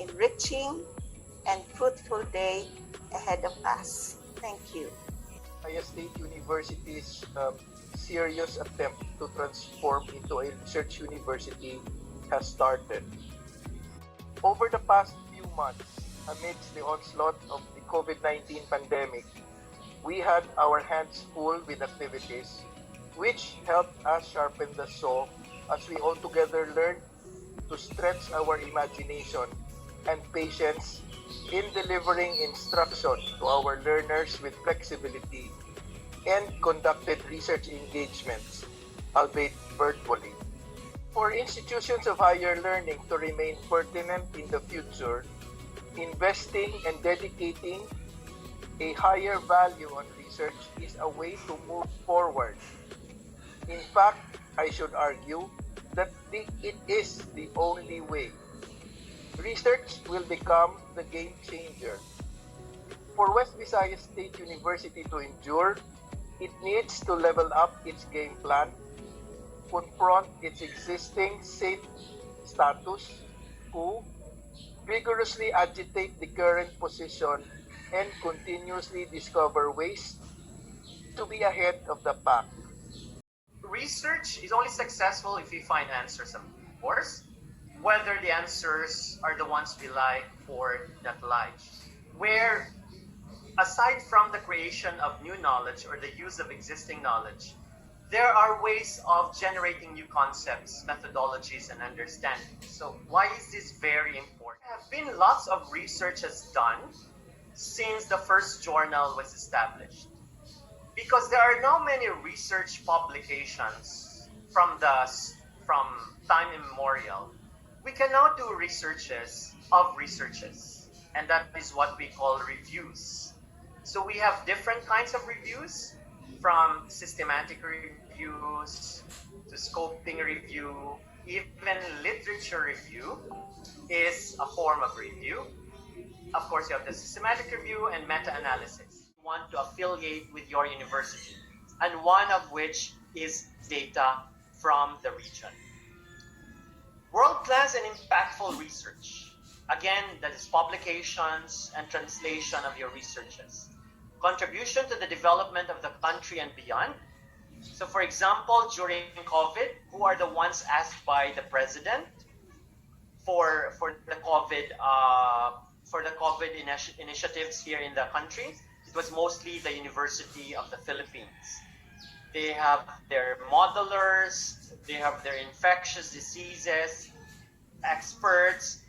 enriching and fruitful day ahead of us. Thank you. Maya State University's serious attempt to transform into a research university has started. Over the past few months, amidst the onslaught of the COVID-19 pandemic, we had our hands full with activities which helped us sharpen the saw as we all together learned to stretch our imagination and patience in delivering instruction to our learners with flexibility and conducted research engagements, albeit virtually. For institutions of higher learning to remain pertinent in the future, investing and dedicating a higher value on research is a way to move forward. In fact, I should argue that it is the only way. Research will become the game changer. For West Visayas State University to endure, it needs to level up its game plan, confront its existing safe status quo, vigorously agitate the current position, and continuously discover ways to be ahead of the pack. Research is only successful if we find answers, of course, whether the answers are the ones we like or not like. Where, aside from the creation of new knowledge or the use of existing knowledge, there are ways of generating new concepts, methodologies, and understanding. So why is this very important? There have been lots of research has done since the first journal was established. Because there are now many research publications from time immemorial, we can now do researches of researches, and that is what we call reviews. So we have different kinds of reviews, from systematic reviews to scoping review, even literature review is a form of review. Of course, you have the systematic review and meta-analysis. Want to affiliate with your university, and one of which is data from the region. World-class and impactful research. Again, that is publications and translation of your researches. Contribution to the development of the country and beyond. So for example, during COVID, who are the ones asked by the president for the COVID initiatives here in the country? It was mostly the University of the Philippines. They have their modelers, they have their infectious diseases experts,